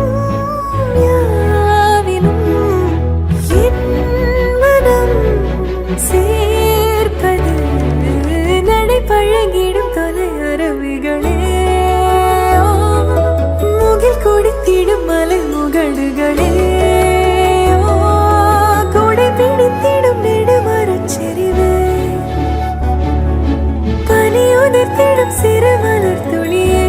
யாவிலும் என் மனம் சேர்ப்பது, நடை பழகிடும் தொலை அருவிகளே ஓ, முகில் கொடுத்திடும் மலை முகடுகளே ஓ, கொடை பிடித்திடும் நெடுமரச் செறிவே, பனி உதிர்த்திடும் சிறு மலர் துளியே.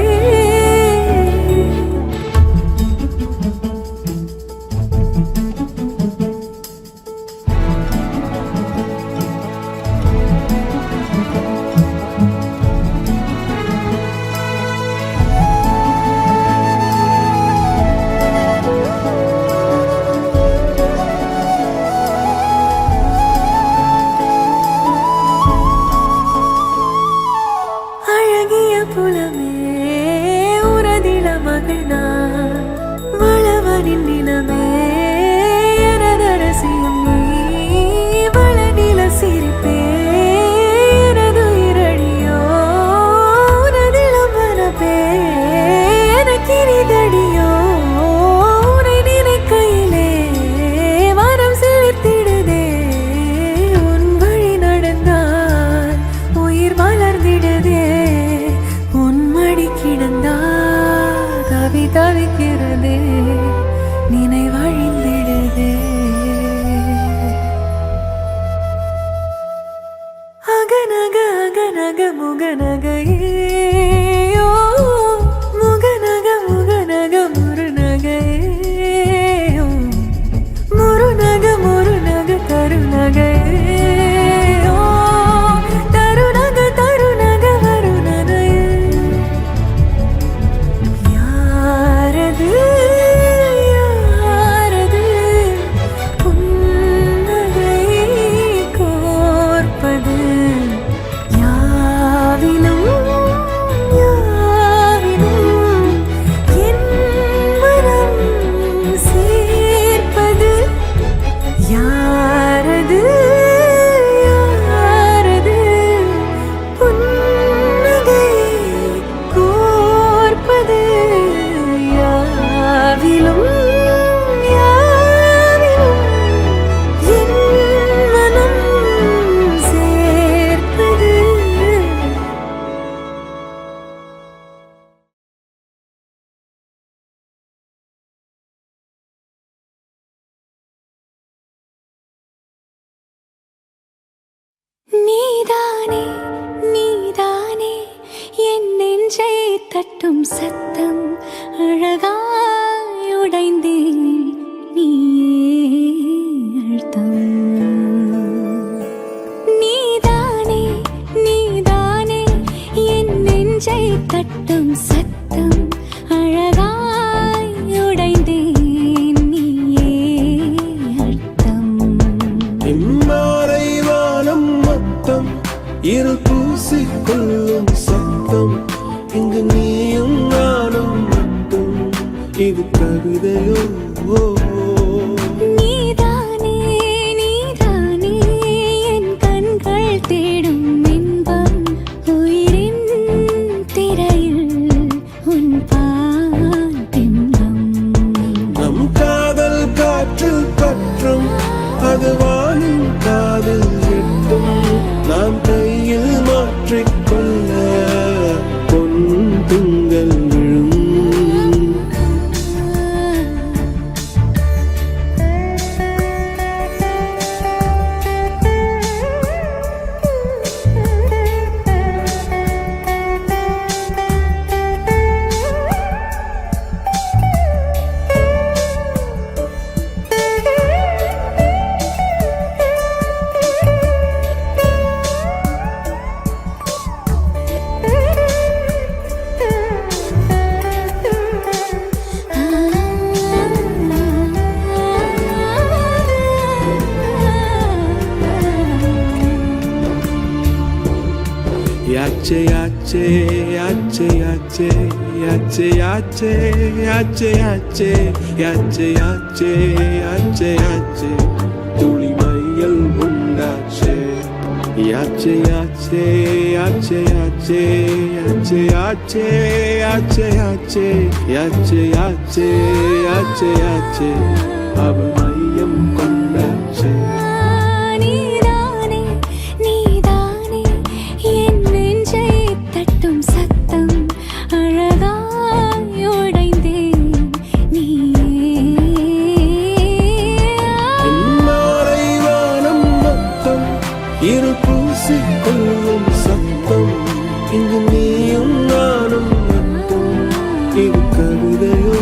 அழகிய புலமே உரதில மகள் நான், வளவனின் நிலமே எனதரசியும் நீ, வளநில சிரிப்பே எனது இரடியோ, உனதிலம் மனப்பே எனக்கினிதடியோ, உனை நினைக்கையிலே மனம் சிலிர்த்திடுதே, உன் வழி நடந்தால் உயிர் மலர்ந்திடுதே, உன் மடி கிடந்தால் தவி தவிக்கிறதே, நினைவழிந்திடுதே. அகநக அகநக முகநகையே ஓ, முகநக முகநக முருநகையே ஓ, முருநக முருநக தருநகையே ஓ, தருநக தருநக வருணனையே, யாரது யாரது புன்னகை கோர்ப்பது, யாவிலும் யாவிலும் என் மனம் சேர்ப்பது, யாரது யாரது புன்னகை கோர்ப்பது, யாவிலும் யாவிலும் என் மனம் சேர்ப்பது. நீதானே நீதானே என் நெஞ்சை தட்டும் சத்தம், அழகாய் உடைந்தேன் நீயே அழுத்தம், இரு பூசிக்கொள்ளும் சத்தம் இங்கு நீயும் நானும் மட்டும் இது கவிதையோ நீதானே நீதானே என் கண்கள் தேடும் இன்பம் உயிரின் திரையில் உன் பால் பிம்பம் நம் காதல் காற்றில் பற்றும் அது வானின் காதில் எட்டும் நாம் கையில் மாற்றிக்கொள்ள பொன் திங்கள் விழும் Yache yache yache yache yache yache yache yache yache yache yache yache tuli mayal undache yache yache yache yache yache yache yache yache yache yache yache yache ab mayam kondache நீதானே நீதானே என் நெஞ்சை தட்டும் சத்தம் அழகாய் உடைந்தேன் மாலை வானம் மொத்தம் இரு பூசிக்கொள்ளும் சத்தம் இங்கு நீயும் நானும் மட்டும் இது கவிதையோ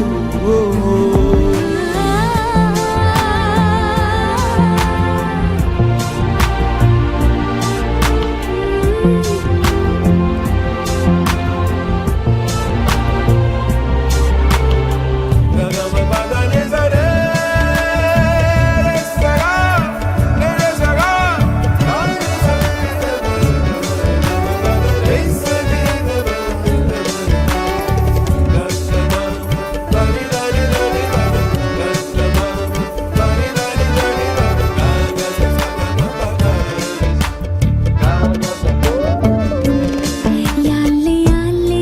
யாலே யாலே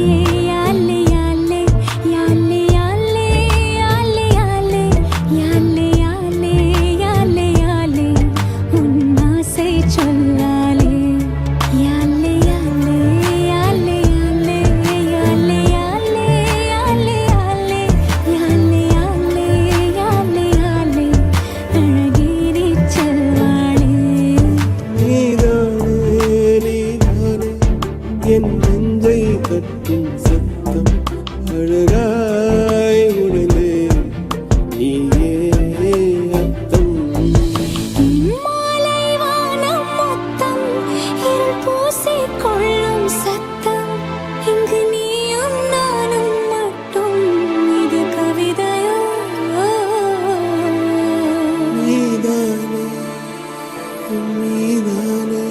யாலே யாலே யாலே யாலே யாலே யாலே யாலே யாலே யாலே உன் ஆசை சொல்லாலே யாலே யாலே யாலே யாலே யாலே யாலே யாலே யாலே யாலே யாலே யாலே யாலே அழகிரி செல்வாளே நீதானே நீதானே என் நெஞ்சை தட்டும் சத்தம் அழகாய் உடலே நீயே அர்த்தம் மாலை வானம் மொத்தம் இருள் பூசிக்கொள்ளும் சத்தம் இங்கு நீயும் நானும் மட்டும் இது கவிதையோ நீதானே நீதானே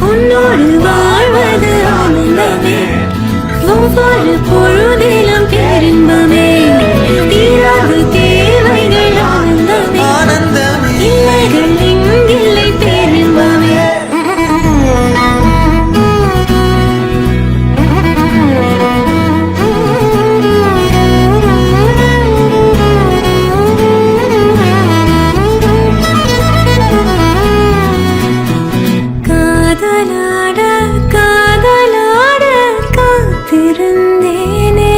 உன்னோடு வாழ்வது ஆனந்தமே ஒவ்வொரு பொழுதிலும் பேரின்பமே தீராது தேவைகள் ஆனந்தமே இல்லைகள் இங்கில்லை பேரின்பமே காதலாட காதலாட காத்திருந்தேனே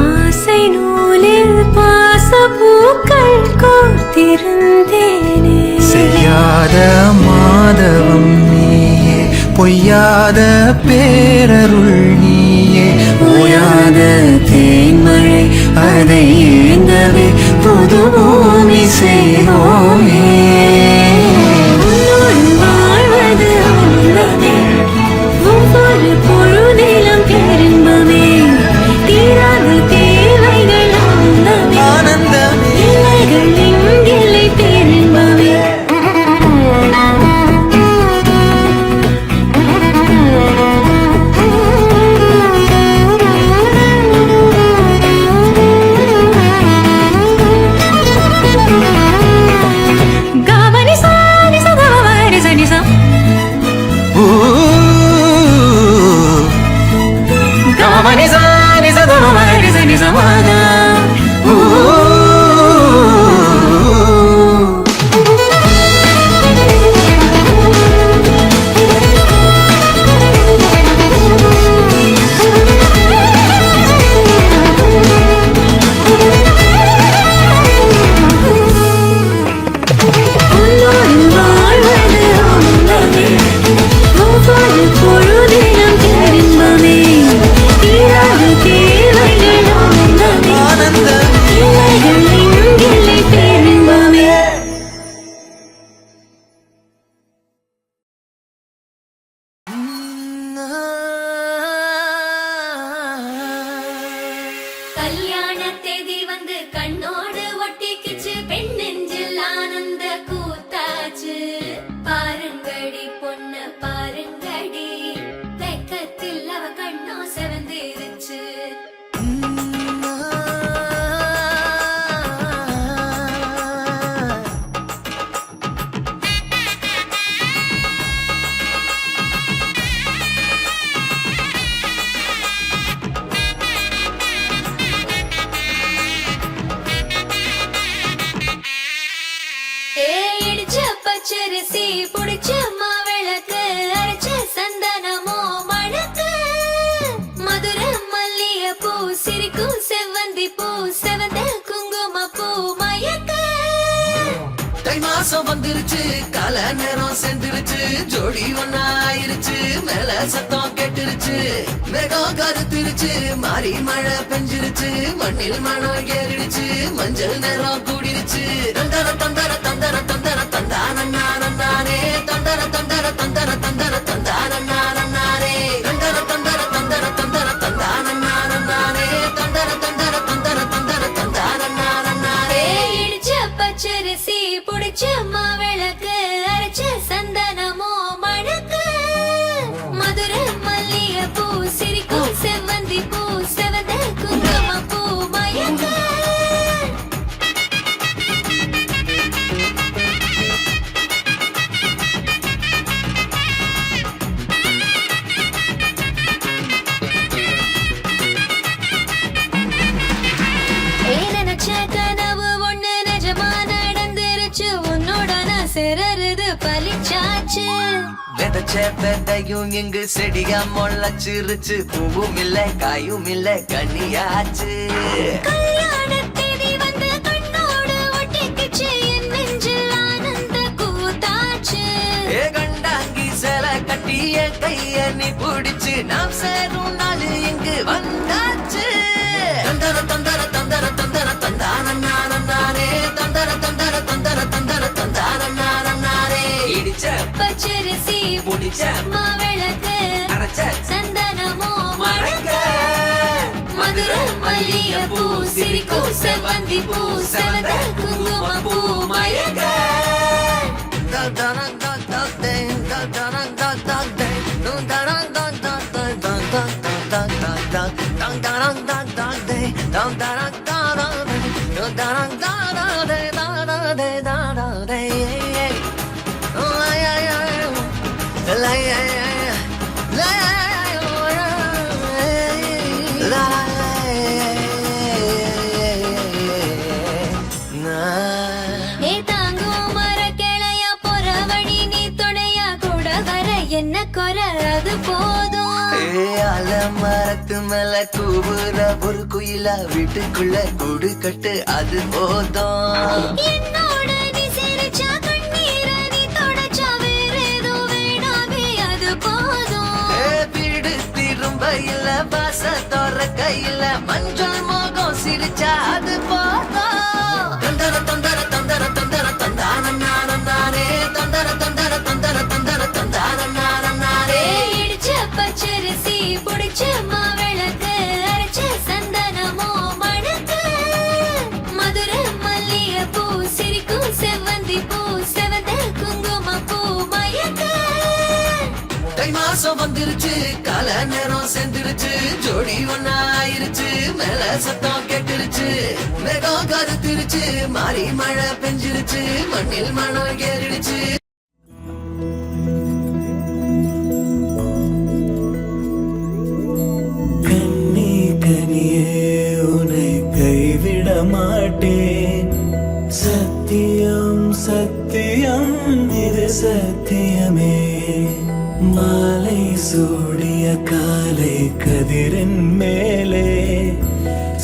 ஆசை நூலில் பாசப்பூக்கள் கோர்த்திருந்தேனே செய்யாத மாதவம் நீயே பொய்யாத பேரருள் நீயே ஓயாத தேன்மழை அதை இழந்தவே புது பூமி செய்வோமே. உன்னோடு வாழ்வது உள்ளமே, ஒவ்வொரு பொழுதிலும் பேரின்பமே, தீராத தேவைகள் ஆனந்தமே, ஆனந்தமே இல்லைகள் எங்கில்லை பேரின்பமே. காவனி சாணி சதவரி சனிசா, காவனி சாணி சதவரி சனிசா மாதா. உன்னோடு வாழ்வது ஆனந்தமே, ஒவ்வொரு பொழுதிலும் பேரின்பமே, தீராத தேவைகள் ஆனந்தமே, ஆனந்தமே இல்லைகள் எங்கில்லை பேரின்பமே. கல்யாண தேதி வந்து கண்ணோடு ஒட்டிக்கிச்சு, பெண் நெஞ்சில் ஆனந்த கூத்தாச்சு. பாருங்கடி பொண்ண பாருங்கடி, வெக்கத்தில் அவ கண்ணோ செவந்திருச்சு. இடிச்ச பச்சரிசி புடிச்ச மாவிளக்கு, அரைச்ச சந்தனமோ மணக்கு, மதுர மல்லிய பூ சிரிக்கும் செவ்வந்தி பூ, செவந்த குங்கும பூ மயக்க. தை மாசம் வந்துருச்சு, கால நேரம் சென்றுருச்சு, ஜோடி ஒன்னா ஆயிருச்சு, மேல சத்தம் கேட்டுருச்சு, மேகம் கருத்துருச்சு, மாறி மழை பெஞ்சிருச்சு, மண்ணில் மனம் ஏறிடுச்சு, மஞ்சள் நேரம் கூடிருச்சு. தந்தர தந்தர தந்தர தந்தர தந்தானே, தந்தர தந்தர தந்தர தந்தர தந்தானே, தந்தர தந்தர தந்தர தந்தர தந்தானே, தந்தர தந்தர தந்தர தந்தர தந்தானே. இடிச்ச பச்சரிசி புடிச்ச மாவிளக்கு, அரைச்ச சந்தனமோ மணக்கு, மதுர மல்லிய பூ சிரிக்கும் செவ்வந்தி பூ, செவந்த குங்கும பூ மயக்க. நினைச்ச கனவு ஒண்ணு நிஜமா நடந்துருச்சு, உன்னோட நான் சிறருது பலிச்சாச்சு. விதைச்ச விதையும் இங்கு செடியா முளைச்சிருச்சு, பூவும் இல்ல காயும் இல்ல கனியாச்சு. கல்யாண தேதி வந்து கண்ணோடு ஒட்டிக்கிச்சு, என் நெஞ்சில் ஆனந்த கூத்தாச்சு. ஏ கண்டாங்கி சில கட்டிய கைய நீ பிடிச்சு, நாம் சேரும் நாள் இங்கு வந்தாச்சு. தந்தர தந்தர தந்தர தந்தர தந்தானே, தந்தர தந்தர தந்தர தந்தர தந்தானே. இடிச்ச பச்சரிசி முடிச்ச மாவிளக்கு, அரைச்ச சந்தனமோ மணக்க, மதுர மல்லிய பூ சிரிக்கும் செவ்வந்தி பூ, செவந்த குங்கும பூ மயக்க. ஏ தாங்கும் மர கிளையா பொறவழி நீ துணையா கூட வர என்ன குறை அது போதும். மரத்து மேல கூவுற ஒரு குயிலா வீட்டுக்குள்ள கூடு கட்டு அது போதும். என்னோட நீ சிரிச்சா கண்ணீர நீ தொடச்சா வேற ஏதோ வேணாமே அது போதும். வீடு திரும்ப இல்ல வாச தோற கையில மஞ்சள் மோகம் சிரிச்சா மாசம் வந்துருச்சு கால நேரம் சேர்ந்துருச்சு ஜோடி ஒன்னா ஆயிருச்சு மேல சத்தம் கேட்டுருச்சு மேகம் கருத்துருச்சு மாறி மழை பெஞ்சிருச்சு மண்ணில் மணம் ஏறிடுச்சு கண்ணே கனியே உன்னை கைவிட மாட்டேன் சத்தியம் சத்தியம் இது சத்தியமே மாலை சூடிய காலை கதிரின் மேலே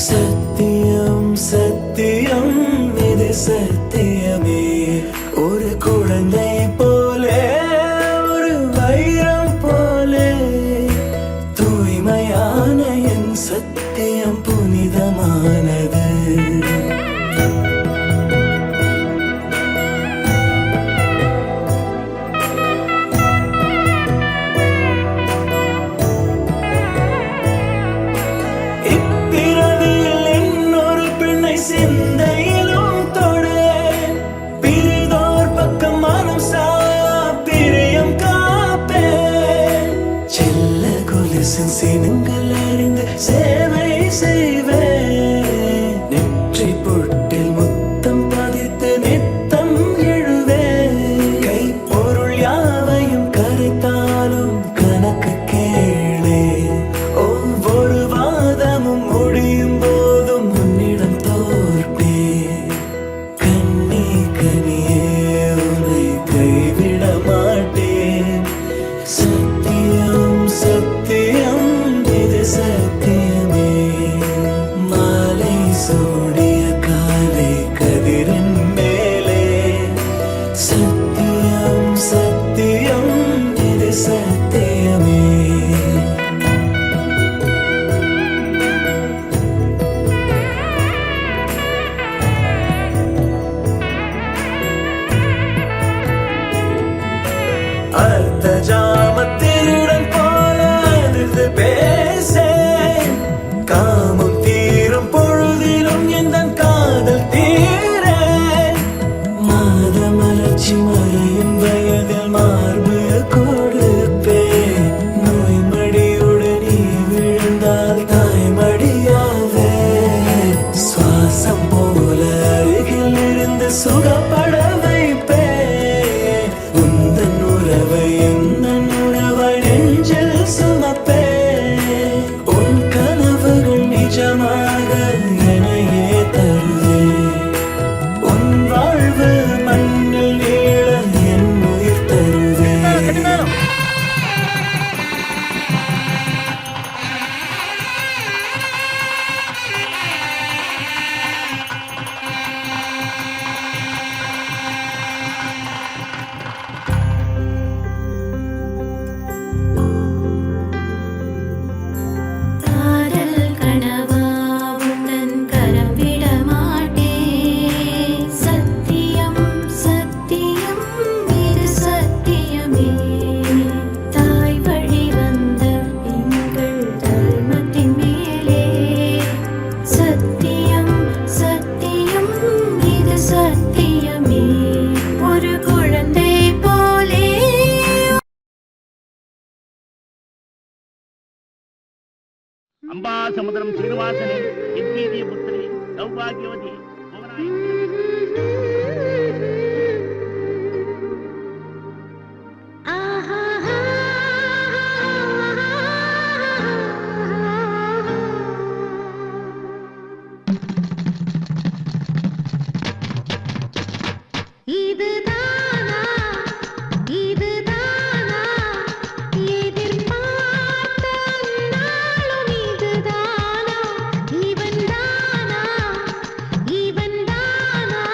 சத்தியம் சத்தியம் இது சத்தியமே ஒரு குழந்தை போலே ஒரு வைரம் போலே தூய்மையான என் சத்தியம் புனிதமானது இப்பிறவியில் இன்னொரு பெண்ணை சிந்தையிலும் தொடு பிரிதோர் பக்கம் மனம் சாயா பிரியம் காப்பே செல்ல கொலுசின் சினங்கள் அறிந்து சேவை செய்வேன் நெற்றி பொட்டில் முத்தம் பதித்து நித்தம் எழுவேன் கை பொருள் யாவையும் கரைத்தாலும் கணக்கு கேளே ஒவ்வொரு வாதமும் முடியும் போதும் உன்னிடம் தோற்பே கண்ணே கனியே உன்னை கைவிட மாட்டேன் சத்தியம் சத்தியம் இது சத்தியமே மாலை சூடிய காலை கதிரின் மேலே சத்தியம் சத்தியம் இது சத்தியமே அர்த்த ஜாமத்திருடன் போல அதிர்ந்து பேசேன் காமம் தீரும் பொழுதிலும் எந்த காதல் தீரேன் மாத மலர்ச்சி மறையும் வயதில் மார்பு கொடுப்பேன் நோய் மடியுடன் நீ விழுந்தால் தாய்மடியாவே சுவாசம் போல அருகில் இருந்து சுகப்பட வைப்பேன் உந்தன் உறவை எந்தன் உறவை நெஞ்சில் சுமப்பேன் உன் கனவுகள் நிஜமாக எனையே தருவேன் உன் வாழ்வு மண்ணில் நீள என் உயிர் தருவேன் காதல் கனவா உந்தன் கரம் விட மாட்டேன் சத்தியம் சத்தியம் இது சத்தியமே தாய் வழி வந்த எங்கள் தர்மத்தின் மேலே சத்தியம் சத்தியம் இது சத்தியமே ஒரு குழந்தை போலே अंबा समुद्रम श्रीनिवासने यद्वीर्य पुत्री सौभाग्यवती இதுதானா இதுதானா எதிர்பார்த்த நாளும் இதுதானா இவன் தானா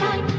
தாய்